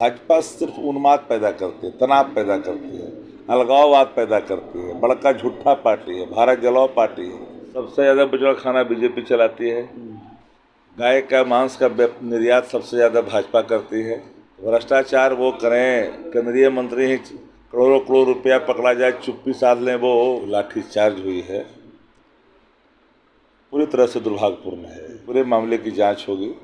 भाजपा सिर्फ उन्माद पैदा करती है, तनाव पैदा करती है, अलगाववाद पैदा करती है, बड़का झूठा पार्टी है, भारत जलाओ पार्टी है। सबसे ज़्यादा बजड़ा खाना बीजेपी चलाती है। गाय का मांस का निर्यात सबसे ज़्यादा भाजपा करती है। भ्रष्टाचार वो करें, केंद्रीय मंत्री ही करोड़ों करोड़ रुपया पकड़ा जाए, चुप्पी साध लें, वो लाठीचार्ज हुई है। पूरी तरह से दुर्भाग्यपूर्ण है। पूरे मामले की जांच होगी,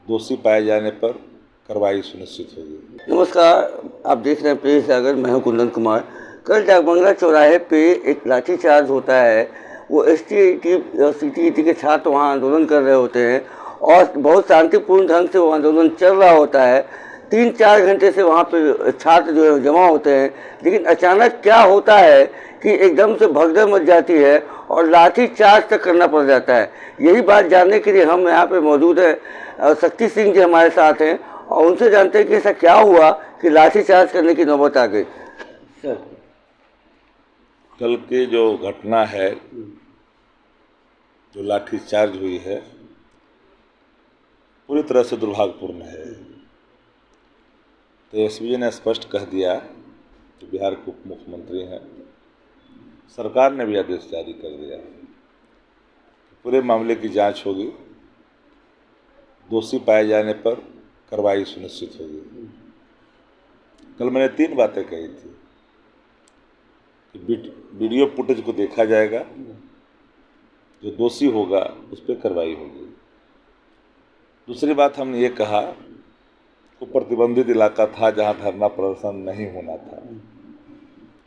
दोषी पाए जाने पर कार्रवाई सुनिश्चित होगी। नमस्कार, आप देख रहे हैं प्रेस जागर। मैं हूं कुंदन कुमार। कल डाकबंगला चौराहे पे एक लाठीचार्ज होता है। वो STIT और CTET के छात्र वहाँ आंदोलन कर रहे होते हैं और बहुत शांतिपूर्ण ढंग से वो आंदोलन चल रहा होता है। 3-4 घंटे से वहाँ पे छात्र जो है जमा होते हैं, लेकिन अचानक क्या होता है कि एकदम से भगदड़ मच जाती है और लाठी चार्ज तक करना पड़ जाता है। यही बात जानने के लिए हम यहाँ पे मौजूद हैं। शक्ति सिंह जी हमारे साथ हैं और उनसे जानते हैं कि ऐसा क्या हुआ कि लाठी चार्ज करने की नौबत आ गई। सर, कल की जो घटना है, जो लाठी चार्ज हुई है, पूरी तरह से दुर्भाग्यपूर्ण है। तो एसपी जी ने स्पष्ट कह दिया कि बिहार के उप मुख्यमंत्री हैं, सरकार ने भी आदेश जारी कर दिया। पूरे मामले की जांच होगी, दोषी पाए जाने पर कार्रवाई सुनिश्चित होगी। कल मैंने 3 बातें कही थी कि वीडियो फुटेज को देखा जाएगा, जो दोषी होगा उस पर कार्रवाई होगी। दूसरी बात हमने ये कहा कि प्रतिबंधित इलाका था जहां धरना प्रदर्शन नहीं होना था।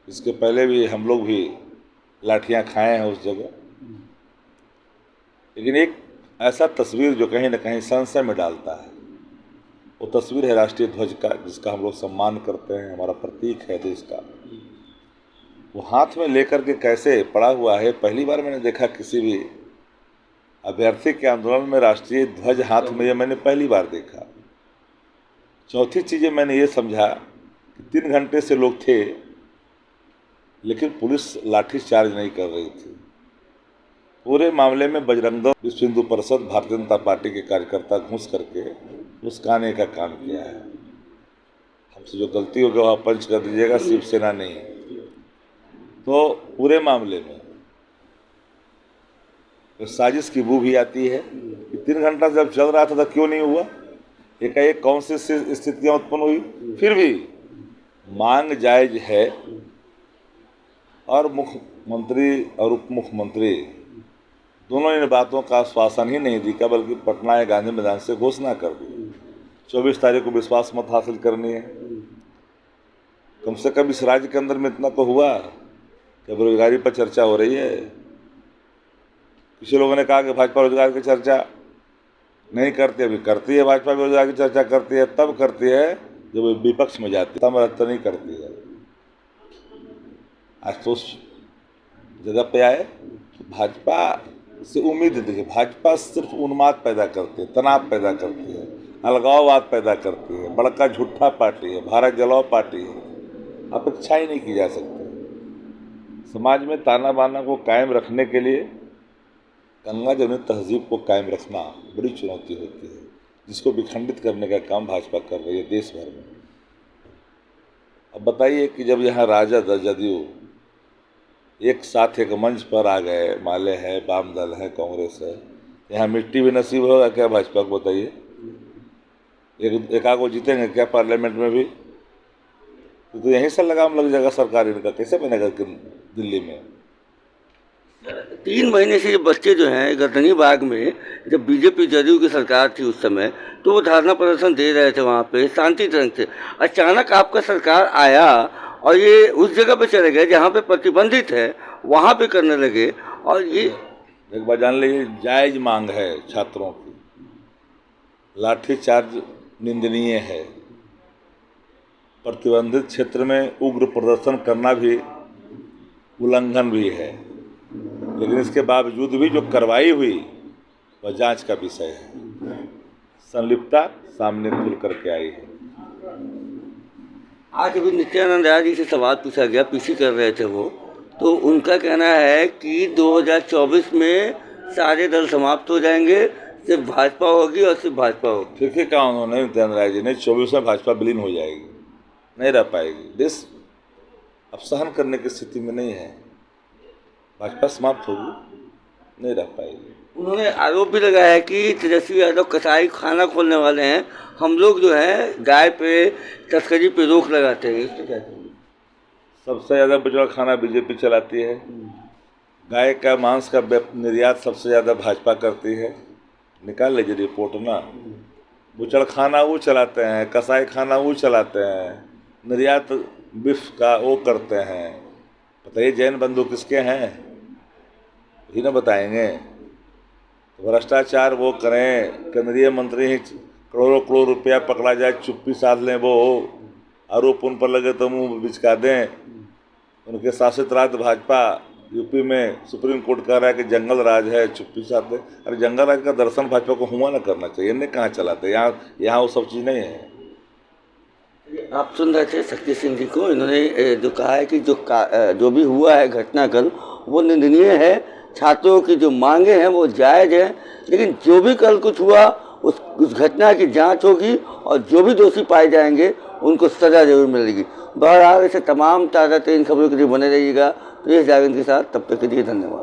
इसके पहले भी हम लोग भी लाठियां खाए हैं उस जगह, लेकिन एक ऐसा तस्वीर जो कहीं ना कहीं संशय में डालता है, वो तस्वीर है राष्ट्रीय ध्वज का, जिसका हम लोग सम्मान करते हैं, हमारा प्रतीक है देश का। वो हाथ में लेकर के कैसे पड़ा हुआ है, पहली बार मैंने देखा किसी भी अभ्यर्थी के आंदोलन में राष्ट्रीय ध्वज हाथ में, ये मैंने पहली बार देखा। चौथी चीज़ें मैंने ये समझा कि 3 घंटे से लोग थे, लेकिन पुलिस लाठी चार्ज नहीं कर रही थी। पूरे मामले में बजरंग दल, विश्व हिंदू परिषद, भारतीय जनता पार्टी के कार्यकर्ता घुस करके उसकाने का काम किया है। हमसे जो गलती होगी वह पंच कर दीजिएगा, शिवसेना नहीं। तो पूरे मामले में तो साजिश की बू भी आती है कि 3 घंटा जब चल रहा था तो क्यों नहीं हुआ, एकाएक कौन सी स्थितियाँ उत्पन्न हुई। फिर भी मांग जायज है और मुख्यमंत्री और उप मुख्यमंत्री दोनों इन बातों का आश्वासन ही नहीं दिया, बल्कि पटना या गांधी मैदान से घोषणा कर दी 24 तारीख को विश्वास मत हासिल करनी है। कम से कम इस राज्य के अंदर में इतना तो हुआ कि बेरोजगारी पर चर्चा हो रही है। किसी लोगों ने कहा कि भाजपा रोजगार की चर्चा नहीं करती, अभी करती है। भाजपा बेरोजगार की चर्चा करती है, तब करती है जब वो विपक्ष में जाती है, तब नहीं करती है। आज तो उस जगह पे आए, भाजपा से उम्मीद देखिए, भाजपा सिर्फ उन्माद पैदा करती है, तनाव पैदा करती है, अलगाववाद पैदा करती है, बड़का झूठा पार्टी है, भारत जलाओ पार्टी है। अपेक्षा ही नहीं की जा सकती। समाज में ताना बाना को कायम रखने के लिए, गंगा जमुनी तहजीब को कायम रखना बड़ी चुनौती होती है, जिसको विखंडित करने का काम भाजपा कर रही है देश भर में। अब बताइए कि जब यहाँ राजद, जदयू एक साथ एक मंच पर आ गए, माले है, वाम दल है, कांग्रेस है, यहाँ मिट्टी भी नसीब होगा क्या भाजपा को? बताइए, एक आगो जीतेंगे क्या पार्लियामेंट में भी? तो यहीं से लगाम लग जाएगा सरकार इनका, कैसे बनेगा दिल्ली में? 3 महीने से ये बच्चे जो हैं गर्दनी बाग में, जब बीजेपी जदयू की सरकार थी उस समय, तो वो धरना प्रदर्शन दे रहे थे वहाँ पे शांति ढंग से। अचानक आपका सरकार आया और ये उस जगह पे चले गए जहाँ पे प्रतिबंधित है, वहाँ पे करने लगे। और ये एक बार जान लीजिए, जायज मांग है छात्रों की, लाठीचार्ज निंदनीय है। प्रतिबंधित क्षेत्र में उग्र प्रदर्शन करना भी उल्लंघन भी है, लेकिन इसके बावजूद भी जो कार्रवाई हुई वह जांच का विषय है। संलिप्तता सामने खुल करके आई है। आज अभी नित्यानंद राय जी से सवाल पूछा गया, पीसी कर रहे थे वो, तो उनका कहना है कि 2024 में सारे दल समाप्त हो जाएंगे, सिर्फ भाजपा होगी और सिर्फ भाजपा होगी। फिर क्या उन्होंने नित्यानंद राय जी ने 24 में भाजपा विलीन हो जाएगी, नहीं रह पाएगी। देश अब सहन करने की स्थिति में नहीं है, भाजपा समाप्त होगी, नहीं रह पाएगी। उन्होंने आरोप भी लगाया है कि तेजस्वी यादव कसाई खाना खोलने वाले हैं, हम लोग जो है गाय पे तस्करी पे रोक लगाते हैं, इसको क्या कहेंगे? सबसे ज़्यादा बुजुर्ग खाना बीजेपी चलाती है, गाय का मांस का निर्यात सबसे ज़्यादा भाजपा करती है। निकाल लीजिए रिपोर्ट ना, बुचड़ खाना वो चलाते हैं, कसाई खाना वो चलाते हैं, निर्यात बिफ का वो करते हैं। बताइए जैन बंधु किसके हैं, ही ना बताएंगे। तो भ्रष्टाचार वो करें, केंद्रीय मंत्री ही करोड़ों करोड़ रुपया पकड़ा जाए, चुप्पी साध लें, वो आरोप उन पर लगे तो मुंह बिचका दें। उनके शासित राज्य भाजपा यूपी में सुप्रीम कोर्ट कह रहा है कि जंगल राज है, चुप्पी साथ दे। अरे जंगल राज का दर्शन भाजपा को हुआ ना करना चाहिए, इन्हें कहाँ चलाते, यहाँ वो सब चीज़ नहीं है। आप सुन रहे थे शक्ति सिंह जी को, इन्होंने जो कहा है कि जो भी हुआ है घटनाक्रम वो निंदनीय है, छात्रों की जो मांगे हैं वो जायज़ है, लेकिन जो भी कल कुछ हुआ उस घटना की जांच होगी और जो भी दोषी पाए जाएंगे उनको सज़ा जरूर मिलेगी। बहरहाल ऐसे तमाम ताज़ा तरीन खबरों के लिए बने रहिएगा प्रेस जागरण के साथ। तब तक के लिए धन्यवाद।